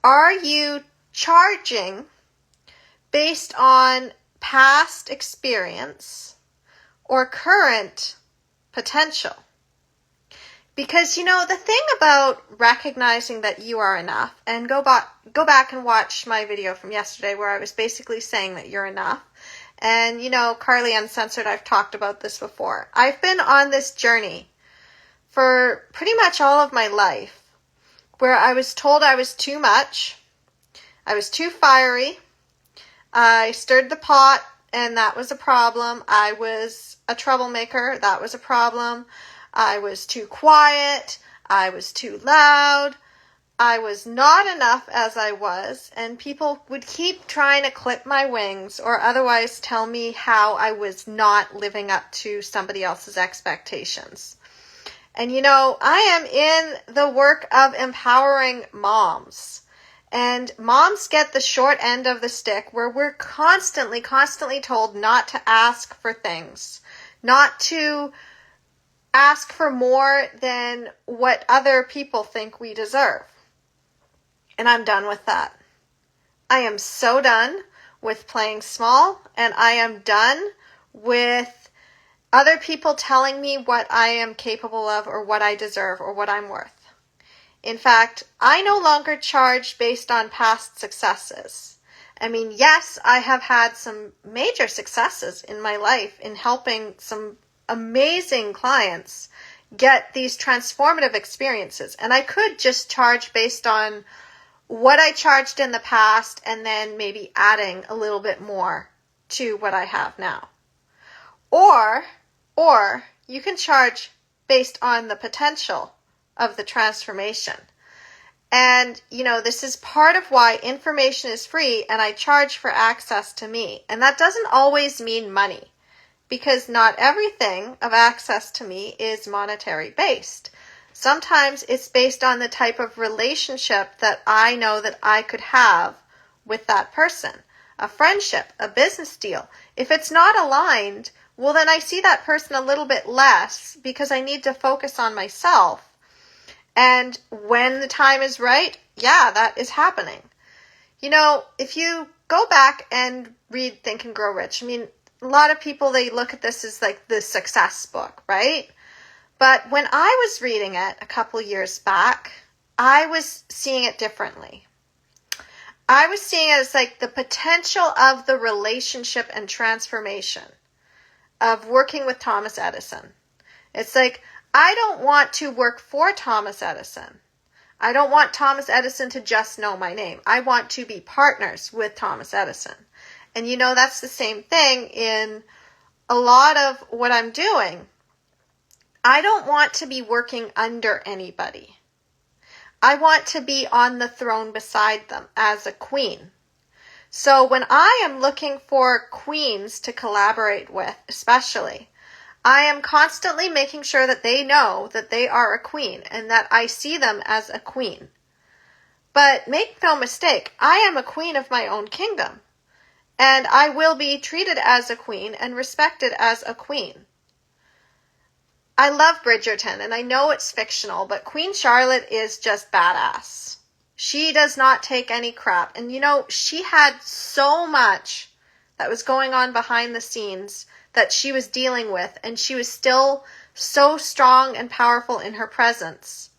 Are you charging based on past experience or current potential? Because, the thing about recognizing that you are enough, and go back and watch my video from yesterday where I was basically saying that you're enough. And, Carly Uncensored, I've talked about this before. I've been on this journey for pretty much all of my life where I was told I was too much. I was too fiery. I stirred the pot, and that was a problem. I was a troublemaker. That was a problem. I was too quiet. I was too loud. I was not enough as I was, and people would keep trying to clip my wings or otherwise tell me how I was not living up to somebody else's expectations. And I am in the work of empowering moms. And moms get the short end of the stick where we're constantly told not to ask for things, not to ask for more than what other people think we deserve. And I'm done with that. I am so done with playing small, and I am done with other people telling me what I am capable of or what I deserve or what I'm worth. In fact, I no longer charge based on past successes. I mean, yes, I have had some major successes in my life in helping some amazing clients get these transformative experiences. And I could just charge based on what I charged in the past and then maybe adding a little bit more to what I have now. Or you can charge based on the potential of the transformation. And, this is part of why information is free and I charge for access to me. And that doesn't always mean money, because not everything of access to me is monetary based. Sometimes it's based on the type of relationship that I know that I could have with that person. A friendship, a business deal. If it's not aligned, well, then I see that person a little bit less because I need to focus on myself. And when the time is right, yeah, that is happening. If you go back and read Think and Grow Rich, a lot of people, they look at this as like the success book, right? But when I was reading it a couple years back, I was seeing it differently. I was seeing it as like the potential of the relationship and transformation of working with Thomas Edison. It's like, I don't want to work for Thomas Edison. I don't want Thomas Edison to just know my name. I want to be partners with Thomas Edison. And that's the same thing in a lot of what I'm doing. I don't want to be working under anybody. I want to be on the throne beside them as a queen. So when I am looking for queens to collaborate with, especially, I am constantly making sure that they know that they are a queen and that I see them as a queen. But make no mistake, I am a queen of my own kingdom. And I will be treated as a queen and respected as a queen. I love Bridgerton, and I know it's fictional, but Queen Charlotte is just badass. She does not take any crap. And she had so much that was going on behind the scenes that she was dealing with, and she was still so strong and powerful in her presence.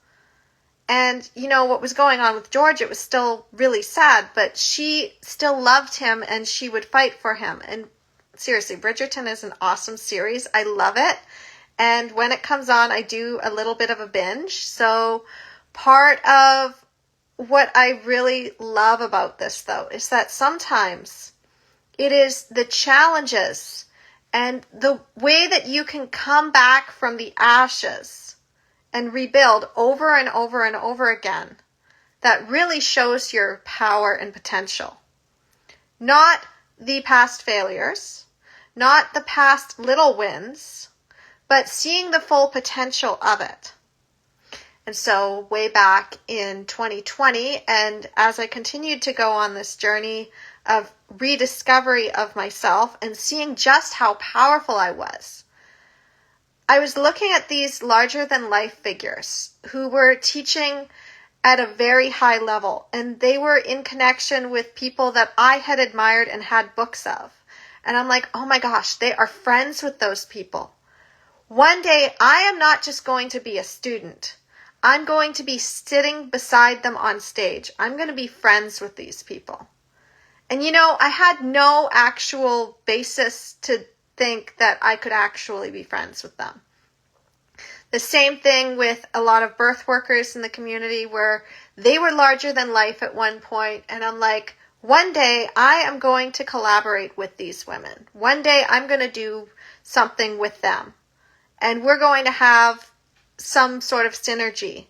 And, what was going on with George, it was still really sad, but she still loved him and she would fight for him. And seriously, Bridgerton is an awesome series. I love it. And when it comes on, I do a little bit of a binge. So part of what I really love about this, though, is that sometimes it is the challenges and the way that you can come back from the ashes and rebuild over and over and over again that really shows your power and potential. Not the past failures, not the past little wins, but seeing the full potential of it. And so way back in 2020, and as I continued to go on this journey of rediscovery of myself and seeing just how powerful I was looking at these larger than life figures who were teaching at a very high level. And they were in connection with people that I had admired and had books of. And I'm like, oh my gosh, they are friends with those people. One day, I am not just going to be a student. I'm going to be sitting beside them on stage. I'm going to be friends with these people. And I had no actual basis to think that I could actually be friends with them. The same thing with a lot of birth workers in the community where they were larger than life at one point. And I'm like, one day I am going to collaborate with these women. One day I'm going to do something with them. And we're going to have some sort of synergy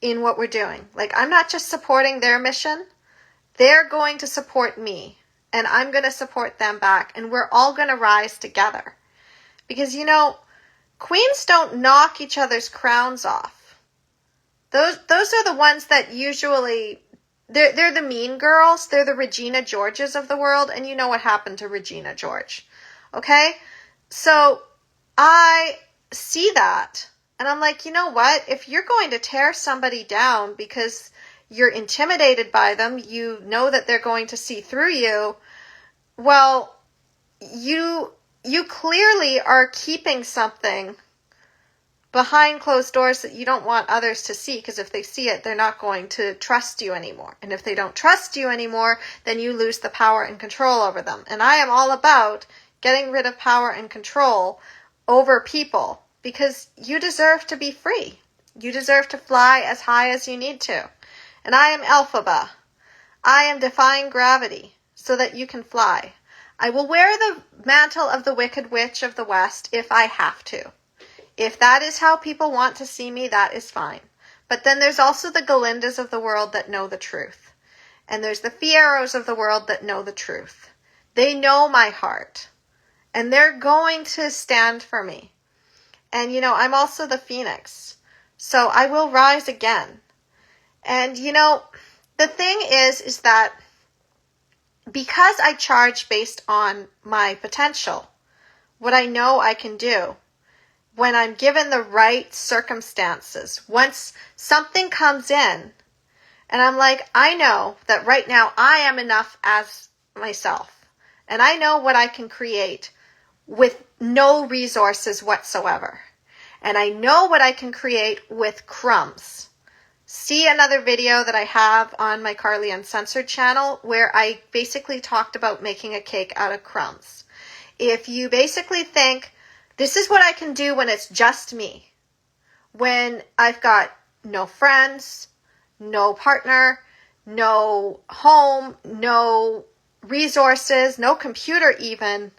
in what we're doing. Like, I'm not just supporting their mission. They're going to support me. And I'm going to support them back. And we're all going to rise together. Because, queens don't knock each other's crowns off. Those are the ones that usually, they're the mean girls. They're the Regina Georges of the world. And you know what happened to Regina George. Okay? So, I see that. And I'm like, you know what? If you're going to tear somebody down because you're intimidated by them, you know that they're going to see through you, well, you clearly are keeping something behind closed doors that you don't want others to see, because if they see it, they're not going to trust you anymore. And if they don't trust you anymore, then you lose the power and control over them. And I am all about getting rid of power and control over people, because you deserve to be free. You deserve to fly as high as you need to. And I am Elphaba. I am defying gravity so that you can fly. I will wear the mantle of the Wicked Witch of the West if I have to. If that is how people want to see me, that is fine. But then there's also the Galindas of the world that know the truth. And there's the Fieros of the world that know the truth. They know my heart. And they're going to stand for me. And, I'm also the Phoenix. So I will rise again. And, the thing is that because I charge based on my potential, what I know I can do, when I'm given the right circumstances, once something comes in, and I'm like, I know that right now I am enough as myself. And I know what I can create with no resources whatsoever. And I know what I can create with crumbs. See another video that I have on my Carly Uncensored channel where I basically talked about making a cake out of crumbs. If you basically think, this is what I can do when it's just me, when I've got no friends, no partner, no home, no resources, no computer even,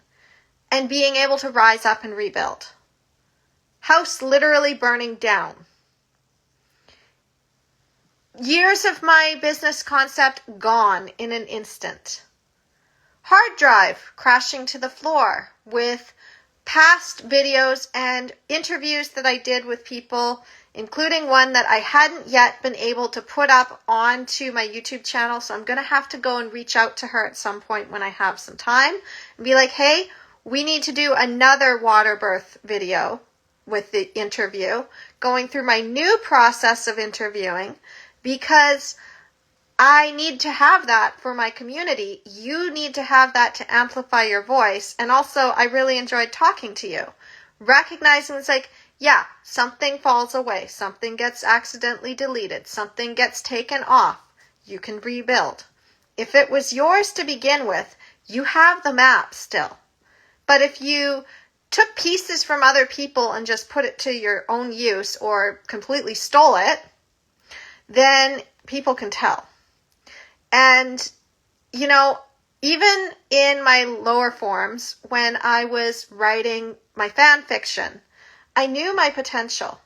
and being able to rise up and rebuild. House literally burning down. Years of my business concept gone in an instant. Hard drive crashing to the floor with past videos and interviews that I did with people, including one that I hadn't yet been able to put up onto my YouTube channel. So I'm going to have to go and reach out to her at some point when I have some time and be like, hey, we need to do another water birth video with the interview, going through my new process of interviewing, because I need to have that for my community. You need to have that to amplify your voice. And also, I really enjoyed talking to you. Recognizing it's like, yeah, something falls away. Something gets accidentally deleted. Something gets taken off. You can rebuild. If it was yours to begin with, you have the map still. But if you took pieces from other people and just put it to your own use or completely stole it, then people can tell. And, even in my lower forms, when I was writing my fan fiction, I knew my potential.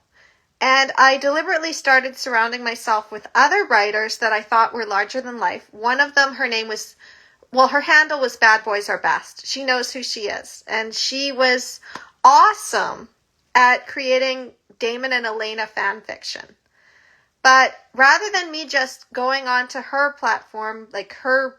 And I deliberately started surrounding myself with other writers that I thought were larger than life. One of them, her handle was Bad Boys Are Best. She knows who she is. And she was awesome at creating Damon and Elena fan fiction. But rather than me just going onto her platform, like her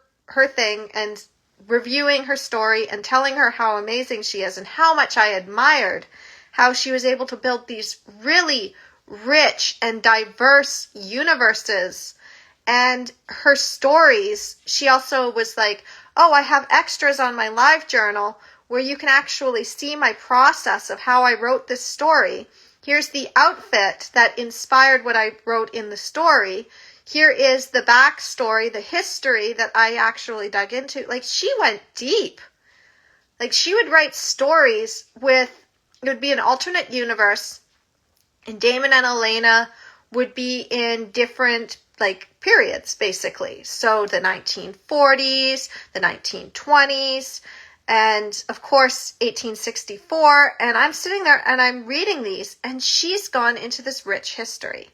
thing, and reviewing her story and telling her how amazing she is and how much I admired how she was able to build these really, rich and diverse universes. And her stories, she also was like, oh, I have extras on my live journal where you can actually see my process of how I wrote this story. Here's the outfit that inspired what I wrote in the story. Here is the backstory, the history that I actually dug into. Like, she went deep. Like, she would write stories with, it would be an alternate universe, and Damon and Elena would be in different, like, periods, basically. So the 1940s, the 1920s, and of course 1864. And I'm sitting there and I'm reading these, and she's gone into this rich history.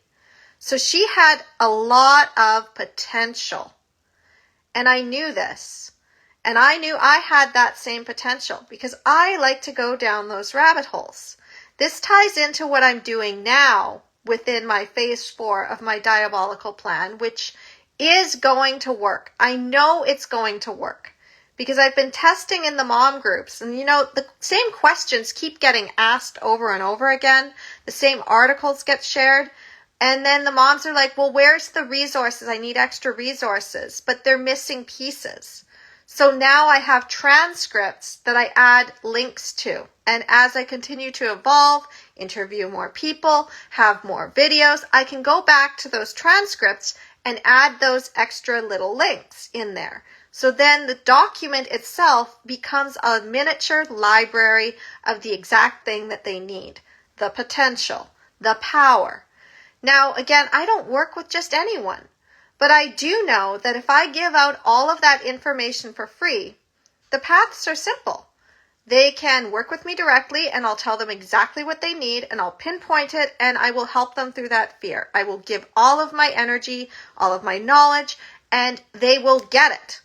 So she had a lot of potential, and I knew this, and I knew I had that same potential because I like to go down those rabbit holes. This ties into what I'm doing now within my phase 4 of my diabolical plan, which is going to work. I know it's going to work because I've been testing in the mom groups, and the same questions keep getting asked over and over again. The same articles get shared. And then the moms are like, well, where's the resources? I need extra resources, but they're missing pieces. So now I have transcripts that I add links to. And as I continue to evolve, interview more people, have more videos, I can go back to those transcripts and add those extra little links in there. So then the document itself becomes a miniature library of the exact thing that they need. The potential, the power. Now, again, I don't work with just anyone, but I do know that if I give out all of that information for free, the paths are simple. They can work with me directly, and I'll tell them exactly what they need, and I'll pinpoint it, and I will help them through that fear. I will give all of my energy, all of my knowledge, and they will get it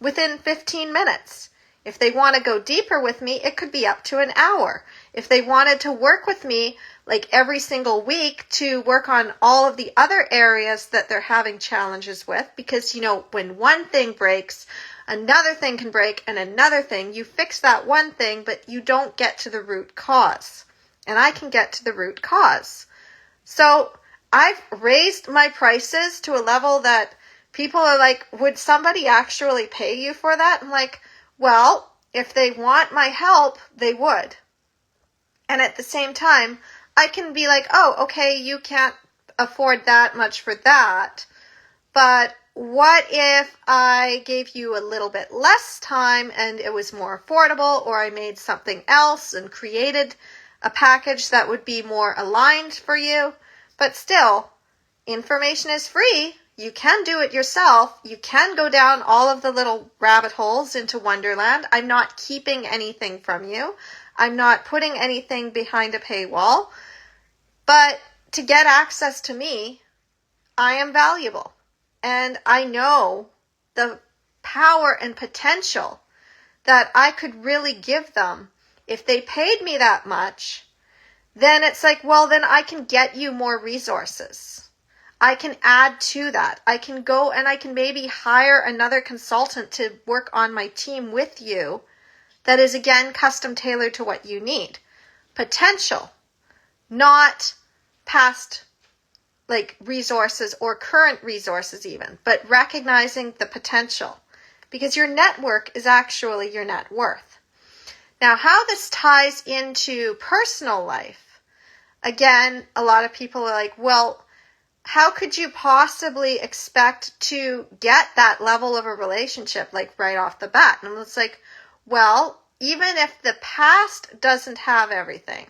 within 15 minutes. If they want to go deeper with me, it could be up to an hour. If they wanted to work with me like every single week to work on all of the other areas that they're having challenges with, because, when one thing breaks, another thing can break, and another thing, you fix that one thing, but you don't get to the root cause. And I can get to the root cause. So I've raised my prices to a level that people are like, would somebody actually pay you for that? I'm like, well, if they want my help, they would. And at the same time, I can be like, oh, okay, you can't afford that much for that, but what if I gave you a little bit less time and it was more affordable, or I made something else and created a package that would be more aligned for you? But still, information is free. You can do it yourself. You can go down all of the little rabbit holes into Wonderland. I'm not keeping anything from you. I'm not putting anything behind a paywall. But to get access to me, I am valuable. And I know the power and potential that I could really give them. If they paid me that much, then it's like, well, then I can get you more resources. I can add to that. I can go and I can maybe hire another consultant to work on my team with you that is, again, custom tailored to what you need. Potential, not past resources or current resources even, but recognizing the potential, because your network is actually your net worth. Now, how this ties into personal life, again, a lot of people are like, well, how could you possibly expect to get that level of a relationship right off the bat? And it's like, well, even if the past doesn't have everything,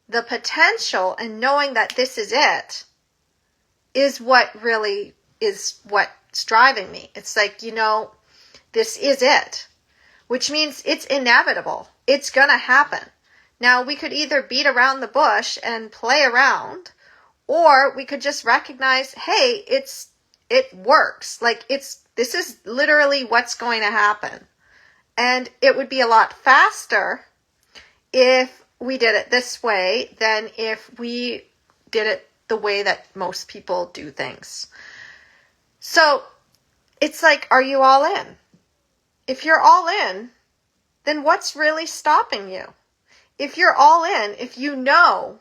the potential and knowing that this is it is what really is what's driving me. It's like, this is it, which means it's inevitable. It's going to happen. Now, we could either beat around the bush and play around, or we could just recognize, hey, it works. This is literally what's going to happen. And it would be a lot faster if we did it this way than if we did it the way that most people do things. So it's like, are you all in? If you're all in, then what's really stopping you? If you're all in, if you know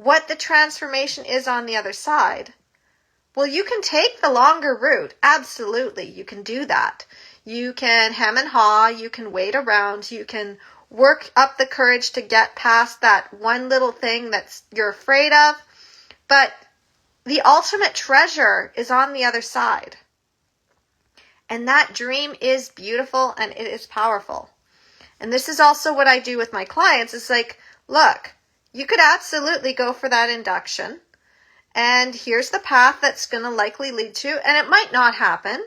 what the transformation is on the other side, well, you can take the longer route. Absolutely, you can do that. You can hem and haw, you can wait around, you can work up the courage to get past that one little thing that you're afraid of. But the ultimate treasure is on the other side. And that dream is beautiful and it is powerful. And this is also what I do with my clients. It's like, look, you could absolutely go for that induction. And here's the path that's going to likely lead to, and it might not happen.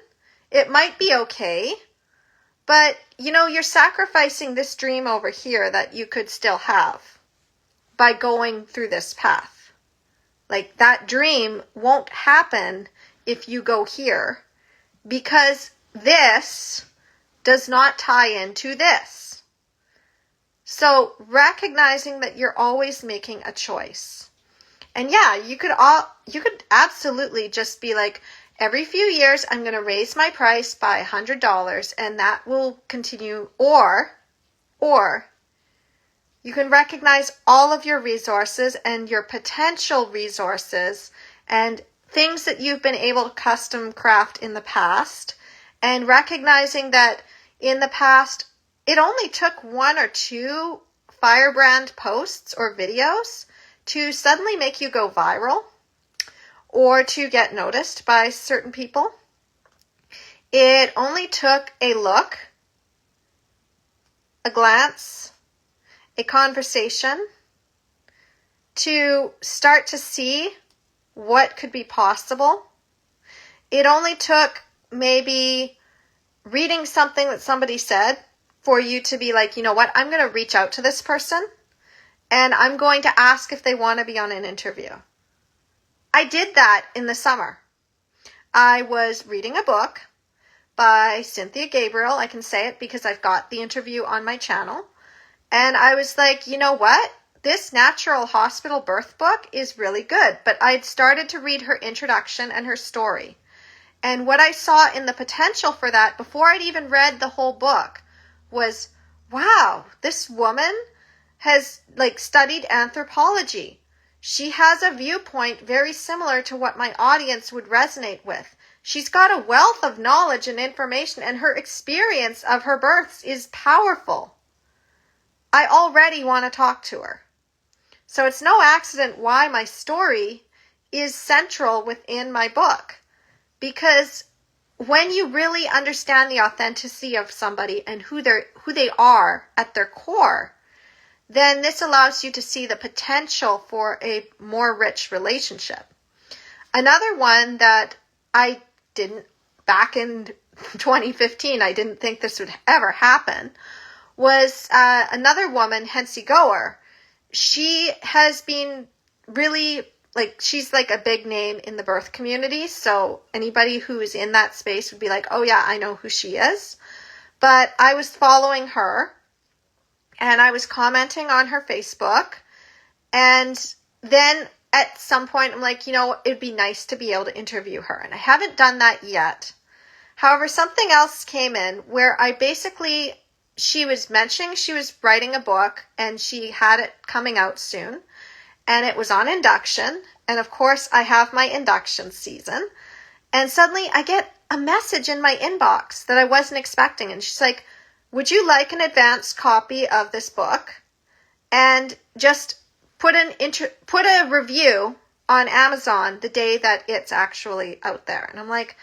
It might be okay. But, you're sacrificing this dream over here that you could still have by going through this path. Like, that dream won't happen if you go here because this does not tie into this. So, recognizing that you're always making a choice. And yeah, you could absolutely just be like, every few years, I'm going to raise my price by $100 and that will continue. Or you can recognize all of your resources and your potential resources and things that you've been able to custom craft in the past, and recognizing that in the past, it only took 1 or 2 firebrand posts or videos to suddenly make you go viral or to get noticed by certain people. It only took a look, a glance, a conversation to start to see what could be possible. It only took maybe reading something that somebody said for you to be like, you know what, I'm going to reach out to this person and I'm going to ask if they want to be on an interview. I did that in the summer. I was reading a book by Cynthia Gabriel. I can say it because I've got the interview on my channel. And I was like, you know what? This natural hospital birth book is really good. But I'd started to read her introduction and her story. And what I saw in the potential for that before I'd even read the whole book was, wow, this woman has studied anthropology. She has a viewpoint very similar to what my audience would resonate with. She's got a wealth of knowledge and information, and her experience of her births is powerful. I already want to talk to her. So it's no accident why my story is central within my book. Because when you really understand the authenticity of somebody and who they are at their core, then this allows you to see the potential for a more rich relationship. Another one that I didn't, back in 2015, I didn't think this would ever happen, was another woman, Hensi Goer. She has been really, she's a big name in the birth community, so anybody who is in that space would be like, oh yeah, I know who she is. But I was following her, and I was commenting on her Facebook, and then at some point I'm like, it'd be nice to be able to interview her, and I haven't done that yet. However, something else came in where she was mentioning she was writing a book, and she had it coming out soon, and it was on induction, and of course I have my induction season, and suddenly I get a message in my inbox that I wasn't expecting, and she's like, would you like an advance copy of this book? And just put a review on Amazon the day that it's actually out there. And I'm like,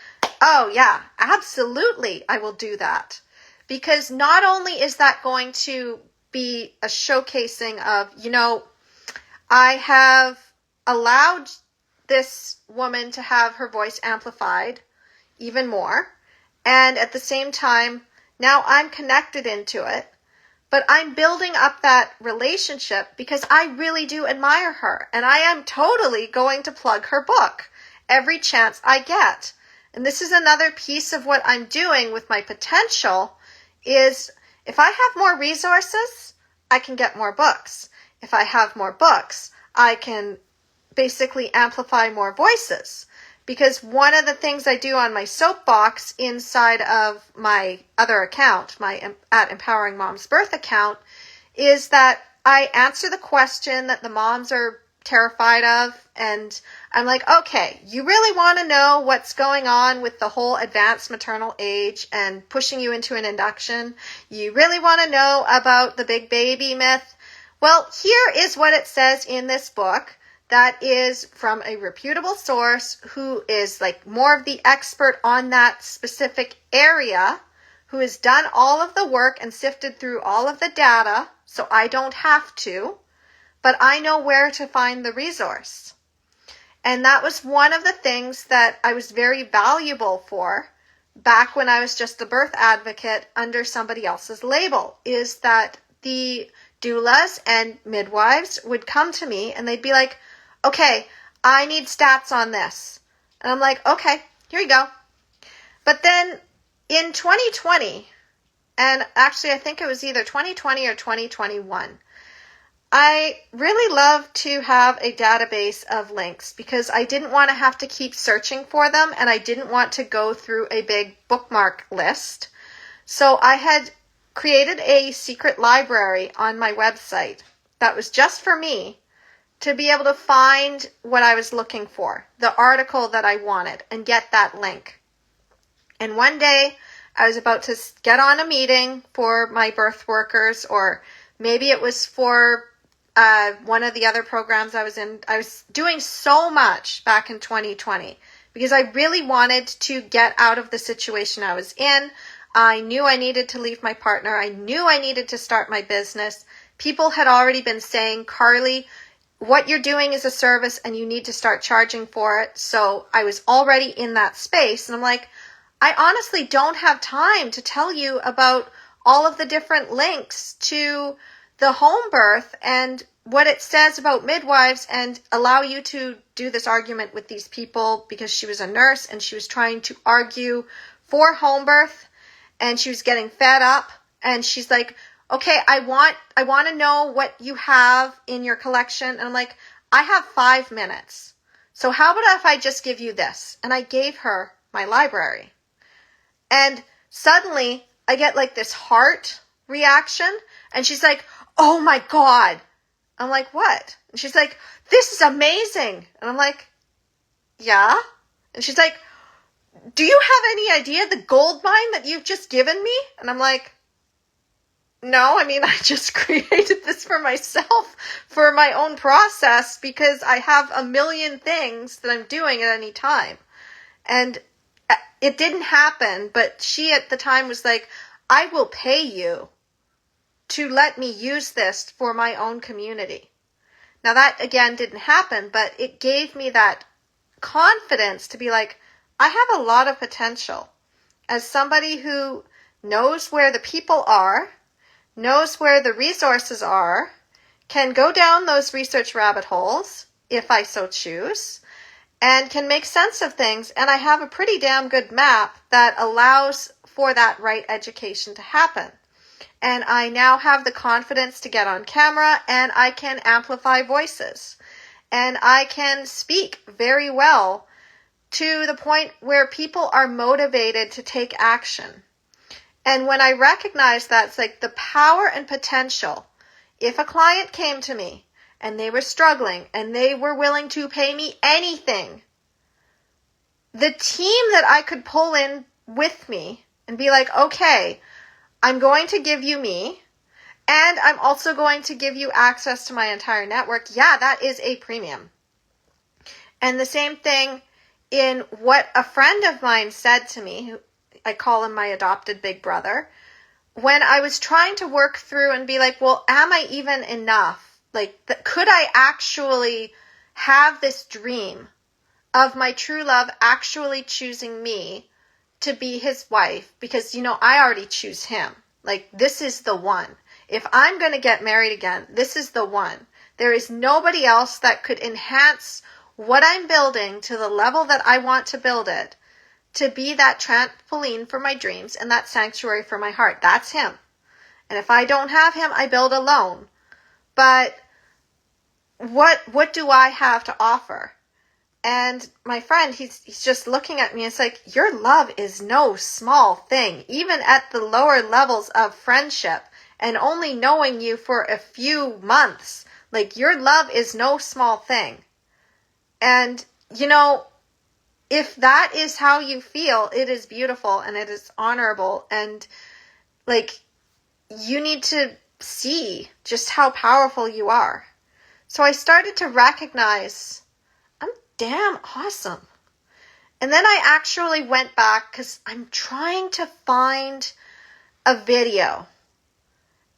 oh yeah, absolutely, I will do that. Because not only is that going to be a showcasing of, I have allowed this woman to have her voice amplified even more. And at the same time, now I'm connected into it, but I'm building up that relationship because I really do admire her. And I am totally going to plug her book every chance I get. And this is another piece of what I'm doing with my potential is if I have more resources, I can get more books. If I have more books, I can basically amplify more voices. Because one of the things I do on my soapbox inside of my other account, my at Empowering Moms Birth account, is that I answer the question that the moms are terrified of. And I'm like, okay, you really want to know what's going on with the whole advanced maternal age and pushing you into an induction? You really want to know about the big baby myth? Well, here is what it says in this book that is from a reputable source who is like more of the expert on that specific area, who has done all of the work and sifted through all of the data, so I don't have to, but I know where to find the resource. And that was one of the things that I was very valuable for back when I was just a birth advocate under somebody else's label, is that the doulas and midwives would come to me and they'd be like, okay, I need stats on this. And I'm like, okay, here you go. But then in 2020, and actually I think it was either 2020 or 2021, I really love to have a database of links because I didn't want to have to keep searching for them and I didn't want to go through a big bookmark list. So I had created a secret library on my website that was just for me to be able to find what I was looking for, the article that I wanted, and get that link. And one day I was about to get on a meeting for my birth workers, or maybe it was for one of the other programs I was in. I was doing so much back in 2020 because I really wanted to get out of the situation I was in. I knew I needed to leave my partner. I knew I needed to start my business. People had already been saying, Carly, what you're doing is a service and you need to start charging for it. So I was already in that space. And I'm like, I honestly don't have time to tell you about all of the different links to the home birth and what it says about midwives and allow you to do this argument with these people, because she was a nurse and she was trying to argue for home birth and she was getting fed up. And she's like, okay, I want to know what you have in your collection. And I'm like, I have 5 minutes. So how about if I just give you this? And I gave her my library. And suddenly I get like this heart reaction. And she's like, oh my God. I'm like, what? And she's like, this is amazing. And I'm like, yeah. And she's like, do you have any idea the gold mine that you've just given me? And I'm like, no, I mean, I just created this for myself, for my own process, because I have a million things that I'm doing at any time. And it didn't happen, but she at the time was like, I will pay you to let me use this for my own community. Now that again didn't happen, but it gave me that confidence to be like, I have a lot of potential as somebody who knows where the people are, knows where the resources are, can go down those research rabbit holes if I so choose, and can make sense of things. And I have a pretty damn good map that allows for that right education to happen. And I now have the confidence to get on camera and I can amplify voices. And I can speak very well to the point where people are motivated to take action. And when I recognize that, it's like the power and potential. If a client came to me and they were struggling and they were willing to pay me anything, the team that I could pull in with me and be like, okay, I'm going to give you me, and I'm also going to give you access to my entire network. Yeah, that is a premium. And the same thing in what a friend of mine said to me, who I call him my adopted big brother, when I was trying to work through and be like, well, am I even enough? Like, could I actually have this dream of my true love actually choosing me to be his wife? Because, I already choose him. Like, this is the one. If I'm going to get married again, this is the one. There is nobody else that could enhance what I'm building to the level that I want to build it, to be that trampoline for my dreams and that sanctuary for my heart. That's him. And if I don't have him, I build alone. But what do I have to offer? And my friend, he's just looking at me. It's like, your love is no small thing, even at the lower levels of friendship and only knowing you for a few months. Like, your love is no small thing. And, if that is how you feel, it is beautiful and it is honorable. And, like, you need to see just how powerful you are. So I started to recognize I'm damn awesome. And then I actually went back because I'm trying to find a video.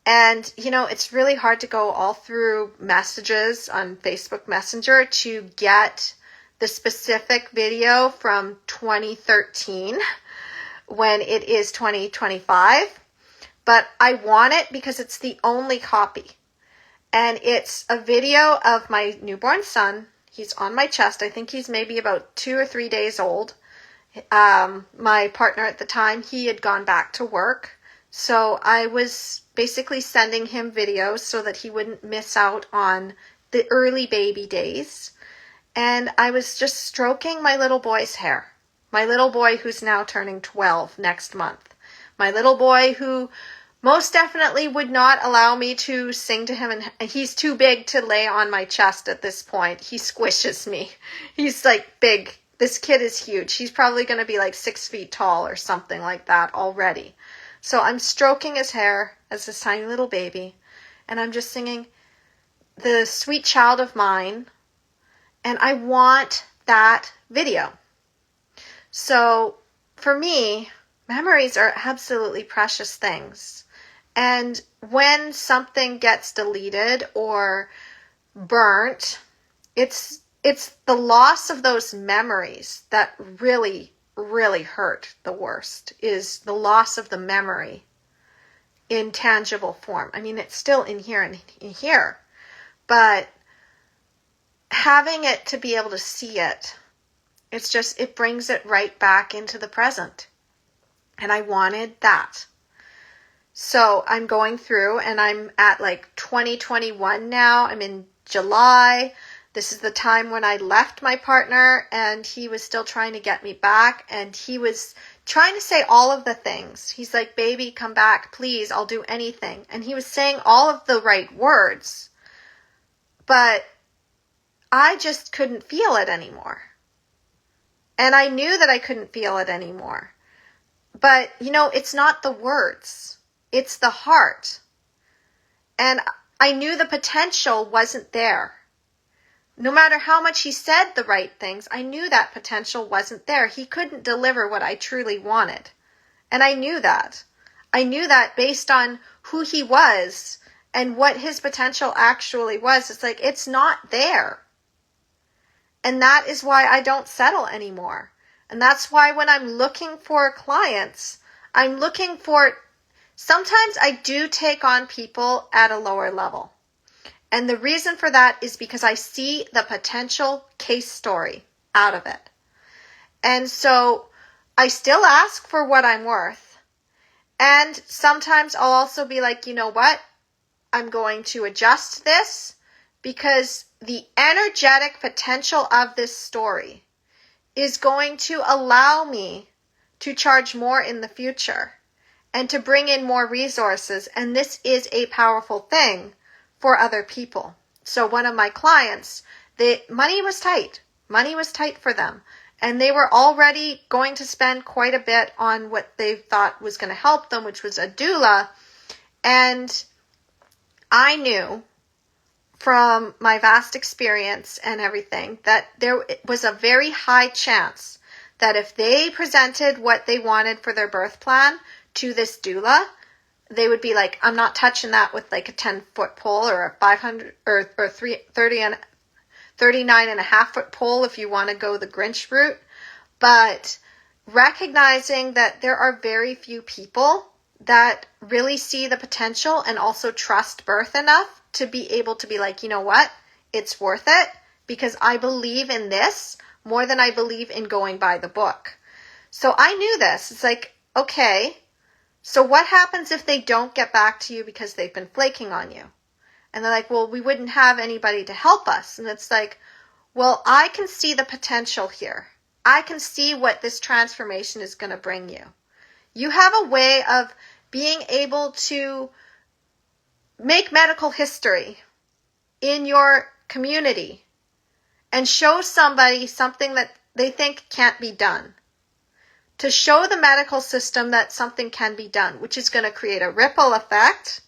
And, it's really hard to go all through messages on Facebook Messenger to get the specific video from 2013 when it is 2025. But I want it because it's the only copy. And it's a video of my newborn son. He's on my chest. I think he's maybe about 2 or 3 days old. My partner at the time, he had gone back to work. So I was basically sending him videos so that he wouldn't miss out on the early baby days. And I was just stroking my little boy's hair. My little boy who's now turning 12 next month. My little boy who most definitely would not allow me to sing to him, and he's too big to lay on my chest at this point. He squishes me. He's like big. This kid is huge. He's probably going to be like 6 feet tall or something like that already. So I'm stroking his hair as this tiny little baby, and I'm just singing The Sweet Child of Mine, and I want that video. So for me, memories are absolutely precious things. And when something gets deleted or burnt, it's the loss of those memories that really, really hurt the worst, is the loss of the memory in tangible form. I mean, it's still in here and in here, but having it to be able to see it, it brings it right back into the present. And I wanted that. So I'm going through and I'm at like 2021 now. I'm in July. This is the time when I left my partner and he was still trying to get me back, and he was trying to say all of the things. He's like, baby, come back, please, I'll do anything. And he was saying all of the right words, but I just couldn't feel it anymore. And I knew that I couldn't feel it anymore. But, it's not the words. It's the heart. And I knew the potential wasn't there. No matter how much he said the right things, I knew that potential wasn't there. He couldn't deliver what I truly wanted. And I knew that. I knew that based on who he was and what his potential actually was. It's like, it's not there. And that is why I don't settle anymore. And that's why when I'm looking for clients, I'm looking for, sometimes I do take on people at a lower level. And the reason for that is because I see the potential case story out of it. And so I still ask for what I'm worth. And sometimes I'll also be like, you know what? I'm going to adjust this because the energetic potential of this story is going to allow me to charge more in the future and to bring in more resources. And this is a powerful thing for other people. So one of my clients, money was tight. Money was tight for them. And they were already going to spend quite a bit on what they thought was going to help them, which was a doula. And I knew from my vast experience and everything that there was a very high chance that if they presented what they wanted for their birth plan to this doula, they would be like, I'm not touching that with like a 10-foot pole or a 500 or 39.5-foot pole if you want to go the Grinch route. But recognizing that there are very few people that really see the potential and also trust birth enough to be able to be like, you know what, it's worth it because I believe in this more than I believe in going by the book. So I knew this. It's like, okay, so what happens if they don't get back to you because they've been flaking on you? And they're like, well, we wouldn't have anybody to help us. And it's like, well, I can see the potential here. I can see what this transformation is going to bring you. You have a way of being able to make medical history in your community and show somebody something that they think can't be done. To show the medical system that something can be done, which is going to create a ripple effect.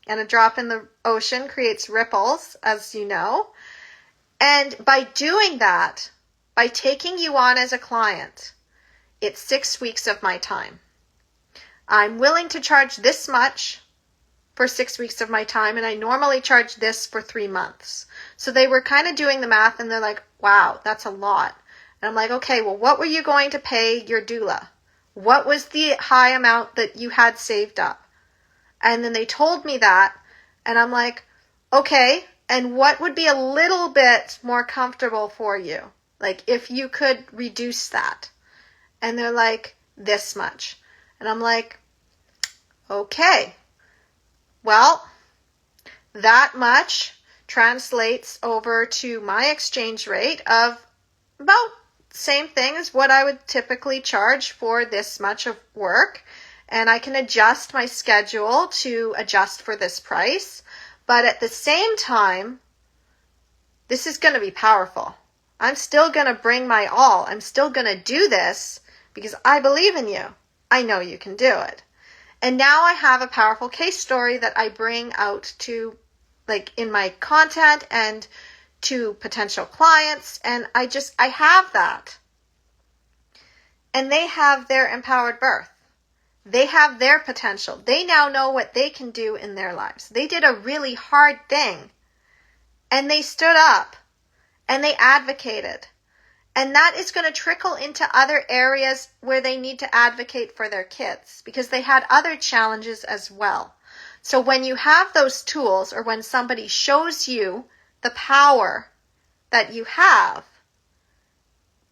And a drop in the ocean creates ripples, as you know. And by doing that, by taking you on as a client, it's 6 weeks of my time. I'm willing to charge this much for 6 weeks of my time, and I normally charge this for 3 months. So they were kind of doing the math, and they're like, wow, that's a lot. And I'm like, okay, well, what were you going to pay your doula? What was the high amount that you had saved up? And then they told me that, and I'm like, okay, and what would be a little bit more comfortable for you? Like, if you could reduce that. And they're like, this much. And I'm like, okay, well, that much translates over to my exchange rate of about same thing as what I would typically charge for this much of work. And I can adjust my schedule to adjust for this price. But at the same time, this is going to be powerful. I'm still going to bring my all. I'm still going to do this because I believe in you. I know you can do it. And now I have a powerful case story that I bring out to, like, in my content and to potential clients. And I have that. And they have their empowered birth. They have their potential. They now know what they can do in their lives. They did a really hard thing. And they stood up. And they advocated. And that is going to trickle into other areas where they need to advocate for their kids. Because they had other challenges as well. So when you have those tools, or when somebody shows you the power that you have,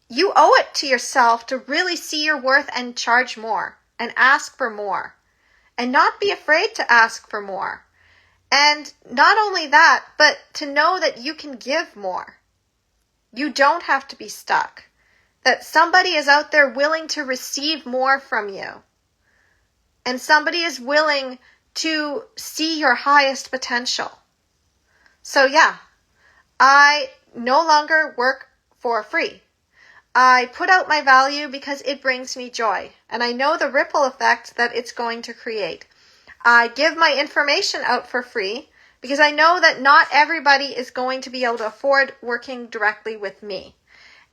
you owe it to yourself to really see your worth and charge more. And ask for more. And not be afraid to ask for more. And not only that, but to know that you can give more. You don't have to be stuck. That somebody is out there willing to receive more from you. And somebody is willing to see your highest potential. So yeah, I no longer work for free. I put out my value because it brings me joy, and I know the ripple effect that it's going to create. I give my information out for free because I know that not everybody is going to be able to afford working directly with me.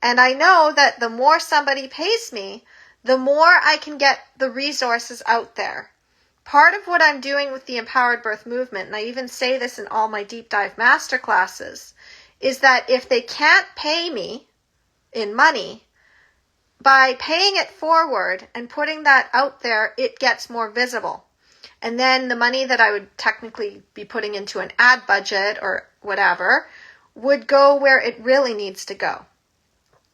And I know that the more somebody pays me, the more I can get the resources out there. Part of what I'm doing with the Empowered Birth Movement, and I even say this in all my deep dive masterclasses, is that if they can't pay me in money, by paying it forward and putting that out there, it gets more visible. And then the money that I would technically be putting into an ad budget or whatever would go where it really needs to go.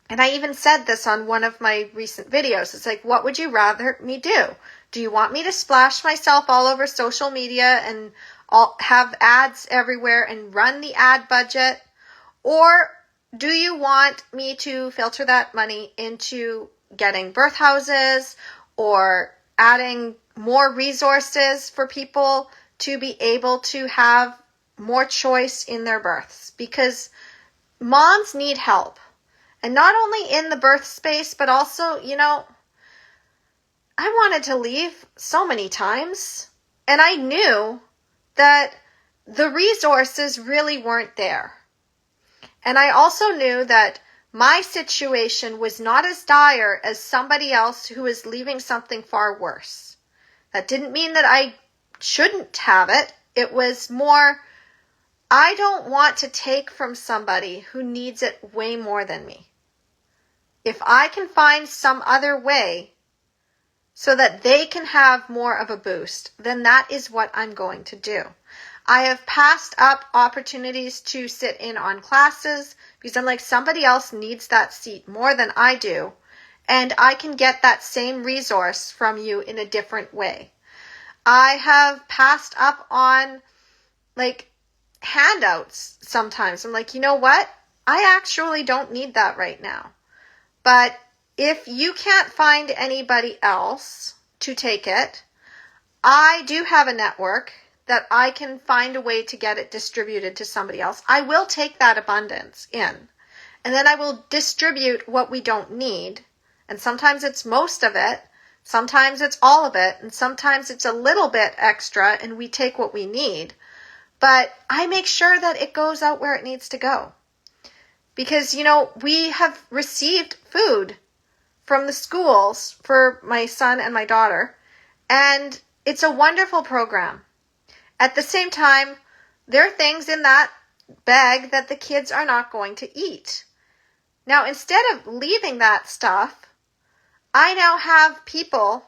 And I even said this on one of my recent videos. It's like, what would you rather me do? Do you want me to splash myself all over social media and have ads everywhere and run the ad budget? Or do you want me to filter that money into getting birth houses or adding more resources for people to be able to have more choice in their births? Because moms need help. And not only in the birth space, but also, I wanted to leave so many times. And I knew that the resources really weren't there. And I also knew that my situation was not as dire as somebody else who is leaving something far worse. That didn't mean that I shouldn't have it. It was more, I don't want to take from somebody who needs it way more than me. If I can find some other way so that they can have more of a boost, then that is what I'm going to do. I have passed up opportunities to sit in on classes because I'm like, somebody else needs that seat more than I do, and I can get that same resource from you in a different way. I have passed up on handouts sometimes. I'm like, you know what? I actually don't need that right now. But if you can't find anybody else to take it, I do have a network that I can find a way to get it distributed to somebody else, I will take that abundance in. And then I will distribute what we don't need. And sometimes it's most of it. Sometimes it's all of it. And sometimes it's a little bit extra and we take what we need. But I make sure that it goes out where it needs to go. Because, we have received food from the schools for my son and my daughter. And it's a wonderful program. At the same time, there are things in that bag that the kids are not going to eat. Now, instead of leaving that stuff, I now have people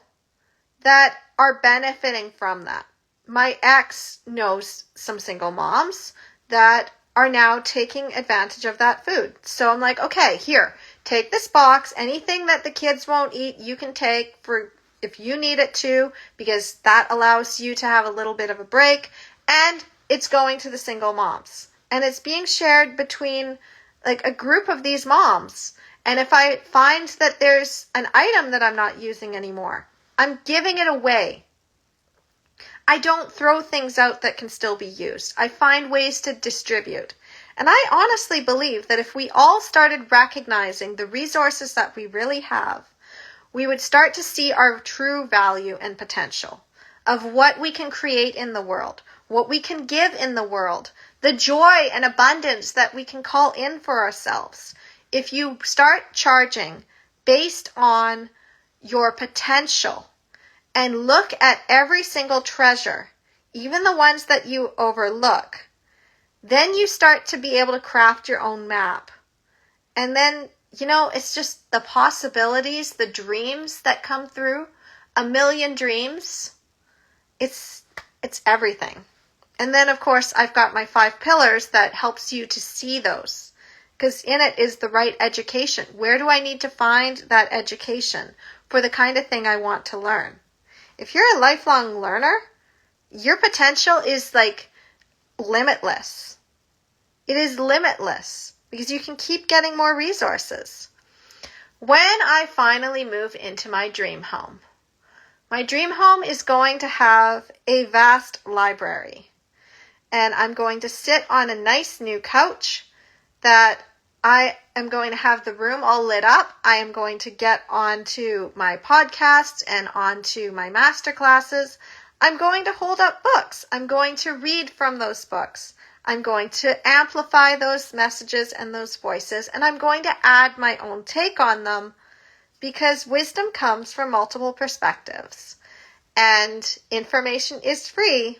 that are benefiting from that. My ex knows some single moms that are now taking advantage of that food. So I'm like, okay, here, take this box. Anything that the kids won't eat, you can take for if you need it to, because that allows you to have a little bit of a break. And it's going to the single moms. And it's being shared between a group of these moms. And if I find that there's an item that I'm not using anymore, I'm giving it away. I don't throw things out that can still be used. I find ways to distribute. And I honestly believe that if we all started recognizing the resources that we really have, we would start to see our true value and potential of what we can create in the world, what we can give in the world, the joy and abundance that we can call in for ourselves. If you start charging based on your potential and look at every single treasure, even the ones that you overlook, then you start to be able to craft your own map. And then, it's just the possibilities, the dreams that come through, a million dreams. It's everything. And then, of course, I've got my 5 pillars that helps you to see those. Because in it is the right education. Where do I need to find that education for the kind of thing I want to learn? If you're a lifelong learner, your potential is limitless. It is limitless because you can keep getting more resources. When I finally move into my dream home is going to have a vast library. And I'm going to sit on a nice new couch that I am going to have the room all lit up. I am going to get onto my podcasts and onto my master classes. I'm going to hold up books. I'm going to read from those books. I'm going to amplify those messages and those voices, and I'm going to add my own take on them because wisdom comes from multiple perspectives. And information is free.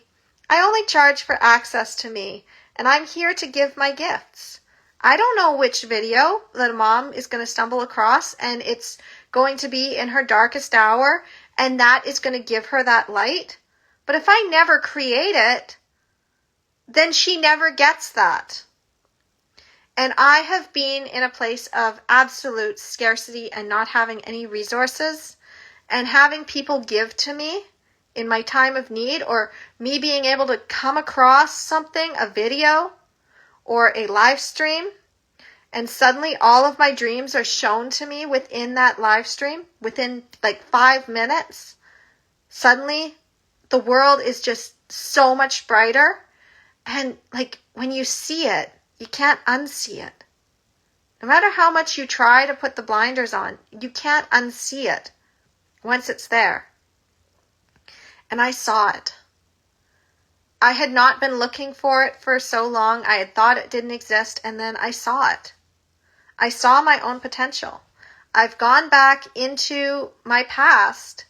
I only charge for access to me, and I'm here to give my gifts. I don't know which video that a mom is going to stumble across, and it's going to be in her darkest hour, and that is going to give her that light. But if I never create it, then she never gets that. And I have been in a place of absolute scarcity and not having any resources, and having people give to me in my time of need, or me being able to come across something, a video or a live stream, and suddenly all of my dreams are shown to me within that live stream, within 5 minutes. Suddenly the world is just so much brighter. And when you see it, you can't unsee it. No matter how much you try to put the blinders on, you can't unsee it once it's there. And I saw it. I had not been looking for it for so long. I had thought it didn't exist, and then I saw it. I saw my own potential. I've gone back into my past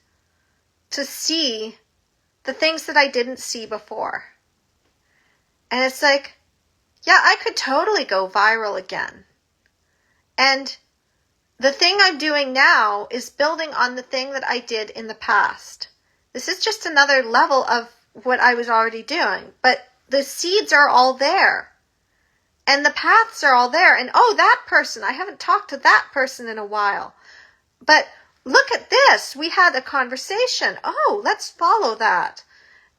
to see the things that I didn't see before. And it's I could totally go viral again. And the thing I'm doing now is building on the thing that I did in the past. This is just another level of what I was already doing. But the seeds are all there. And the paths are all there. And that person, I haven't talked to that person in a while. But look at this. We had a conversation. Let's follow that.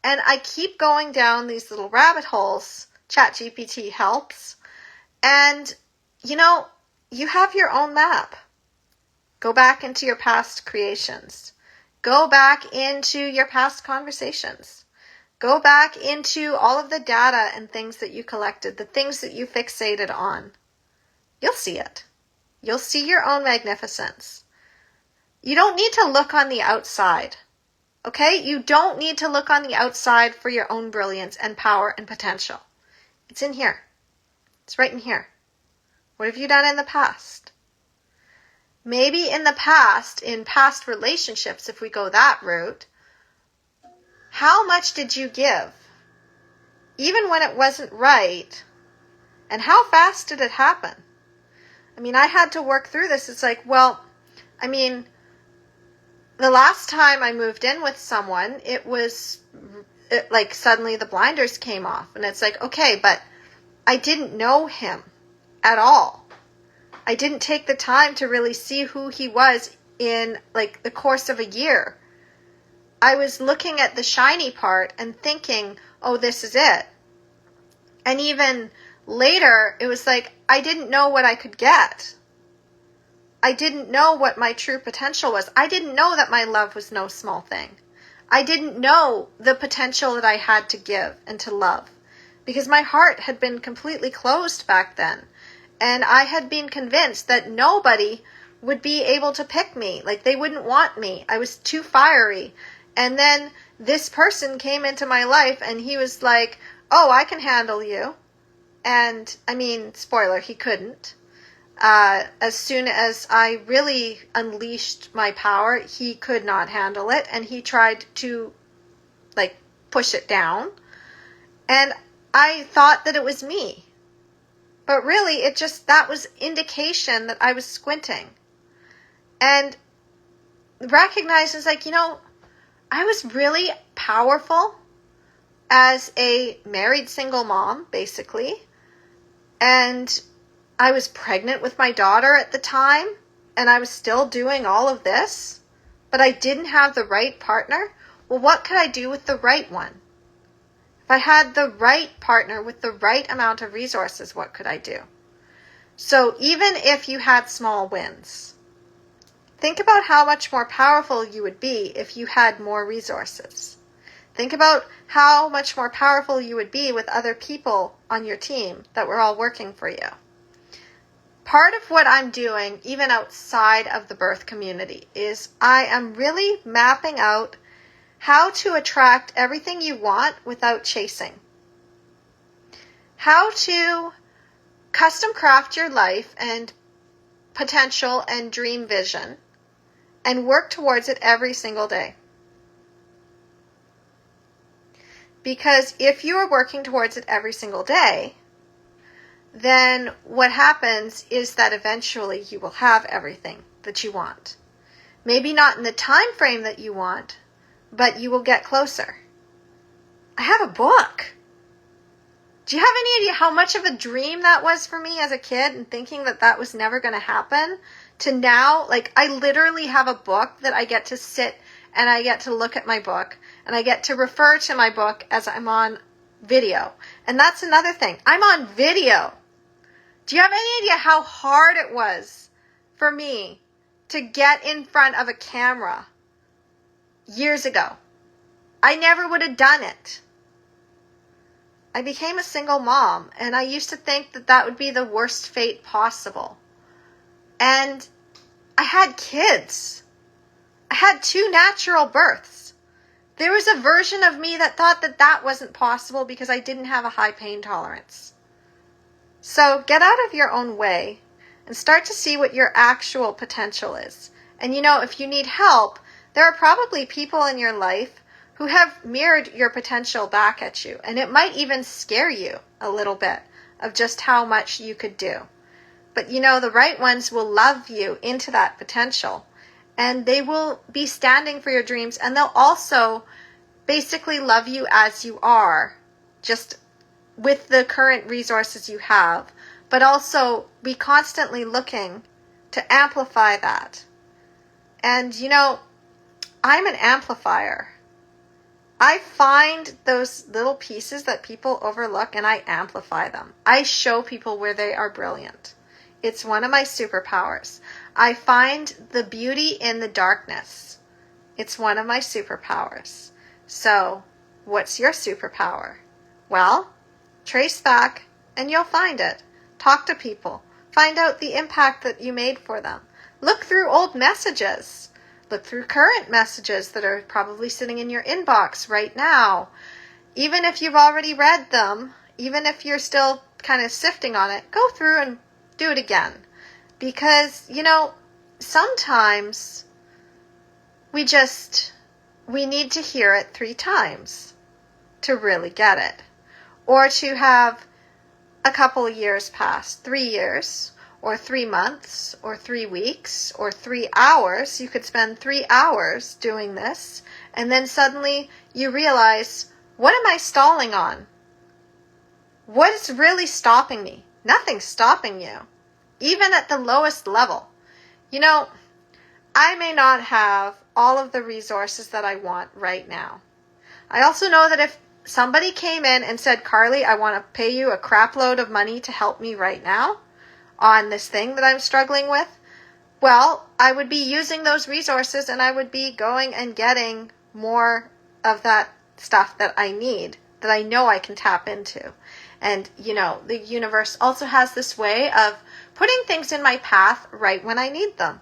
And I keep going down these little rabbit holes. ChatGPT helps. And, you have your own map. Go back into your past creations. Go back into your past conversations. Go back into all of the data and things that you collected, the things that you fixated on. You'll see it. You'll see your own magnificence. You don't need to look on the outside, okay? You don't need to look on the outside for your own brilliance and power and potential. It's in here. It's right in here. What have you done in the past? Maybe in the past, in past relationships, if we go that route, how much did you give? Even when it wasn't right, and how fast did it happen? I mean, I had to work through this. It's like, well, I mean, the last time I moved in with someone, it was like suddenly the blinders came off. And it's like, okay, but I didn't know him at all. I didn't take the time to really see who he was in like the course of a year. I was looking at the shiny part and thinking, oh, this is it. And even later, it was like, I didn't know what I could get. I didn't know what my true potential was. I didn't know that my love was no small thing. I didn't know the potential that I had to give and to love, because my heart had been completely closed back then. And I had been convinced that nobody would be able to pick me. Like, they wouldn't want me. I was too fiery. And then this person came into my life and he was like, oh, I can handle you. And I mean, spoiler, he couldn't. As soon as I really unleashed my power, he could not handle it. And he tried to like push it down. And I thought that it was me. But really, that was indication that I was squinting. And recognized as like, I was really powerful as a married single mom, basically. And I was pregnant with my daughter at the time, and I was still doing all of this, but I didn't have the right partner. Well, what could I do with the right one? If I had the right partner with the right amount of resources, what could I do? So even if you had small wins, think about how much more powerful you would be if you had more resources. Think about how much more powerful you would be with other people on your team that were all working for you. Part of what I'm doing, even outside of the birth community, is I am really mapping out how to attract everything you want without chasing. How to custom craft your life and potential and dream vision and work towards it every single day. Because if you are working towards it every single day, then what happens is that eventually you will have everything that you want. Maybe not in the time frame that you want, but you will get closer. I have a book. Do you have any idea how much of a dream that was for me as a kid, and thinking that that was never going to happen, to now, like, I literally have a book that I get to sit and I get to look at my book and I get to refer to my book as I'm on video. And that's another thing. I'm on video. Do you have any idea how hard it was for me to get in front of a camera years ago? I never would have done it. I became a single mom, and I used to think that that would be the worst fate possible. And I had kids. I had 2 natural births. There was a version of me that thought that that wasn't possible because I didn't have a high pain tolerance. So get out of your own way and start to see what your actual potential is. And if you need help, there are probably people in your life who have mirrored your potential back at you. And it might even scare you a little bit of just how much you could do. But the right ones will love you into that potential. And they will be standing for your dreams. And they'll also basically love you as you are, just with the current resources you have. But also be constantly looking to amplify that. And I'm an amplifier. I find those little pieces that people overlook and I amplify them. I show people where they are brilliant. It's one of my superpowers. I find the beauty in the darkness. It's one of my superpowers. So What's your superpower? Well, trace back and you'll find it. Talk to people. Find out the impact that you made for them. Look through old messages. Look through current messages that are probably sitting in your inbox right now. Even if you've already read them, even if you're still kind of sifting on it, go through and do it again. Because, sometimes we need to hear it 3 times to really get it. Or to have a couple of years pass, 3 years, or 3 months, or 3 weeks, or 3 hours. You could spend 3 hours doing this, and then suddenly you realize, what am I stalling on? What is really stopping me? Nothing's stopping you, even at the lowest level. I may not have all of the resources that I want right now. I also know that if somebody came in and said, Carly, I want to pay you a crap load of money to help me right now on this thing that I'm struggling with, well, I would be using those resources and I would be going and getting more of that stuff that I need, that I know I can tap into. And, the universe also has this way of putting things in my path right when I need them.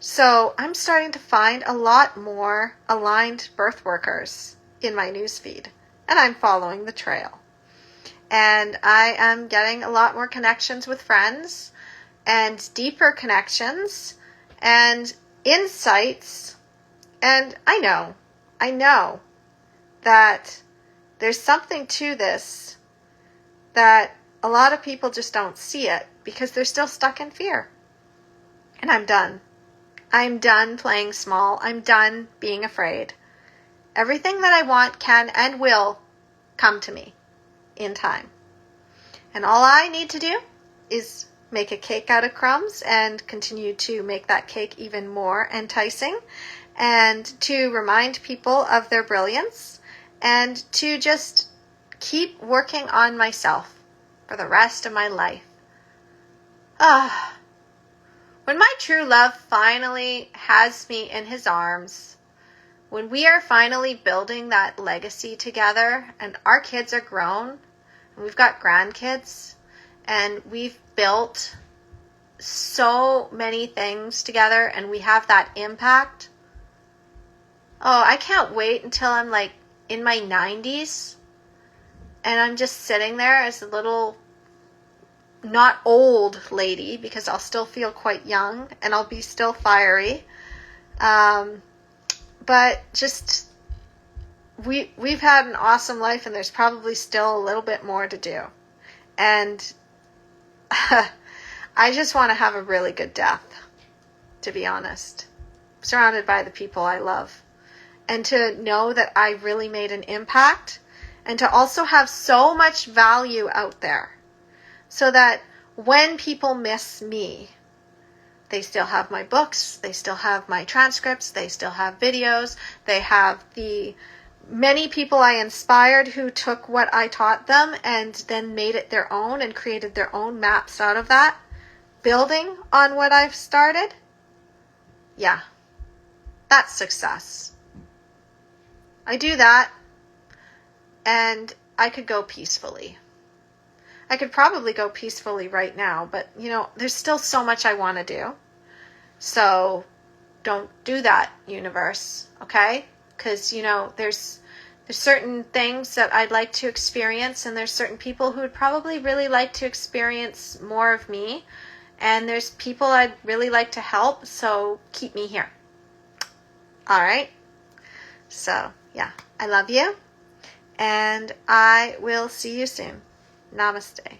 So I'm starting to find a lot more aligned birth workers in my newsfeed, and I'm following the trail. And I am getting a lot more connections with friends and deeper connections and insights. And I know that there's something to this that a lot of people just don't see it because they're still stuck in fear. And I'm done. I'm done playing small. I'm done being afraid. Everything that I want can and will come to me in time. And all I need to do is make a cake out of crumbs and continue to make that cake even more enticing, and to remind people of their brilliance, and to just keep working on myself for the rest of my life. When my true love finally has me in his arms, when we are finally building that legacy together and our kids are grown and we've got grandkids and we've built so many things together and we have that impact, I can't wait until I'm like in my 90s and I'm just sitting there as a little, not old lady, because I'll still feel quite young and I'll be still fiery. But just, we've had an awesome life and there's probably still a little bit more to do. And I just want to have a really good death, to be honest. Surrounded by the people I love. And to know that I really made an impact. And to also have so much value out there. So that when people miss me, they still have my books, they still have my transcripts, they still have videos, they have the many people I inspired who took what I taught them and then made it their own and created their own maps out of that, building on what I've started. Yeah, that's success. I do that and I could go peacefully. I could probably go peacefully right now, but, there's still so much I want to do. So don't do that, universe, okay? Because, there's certain things that I'd like to experience, and there's certain people who would probably really like to experience more of me, and there's people I'd really like to help, so keep me here. All right? So, yeah, I love you, and I will see you soon. Namaste.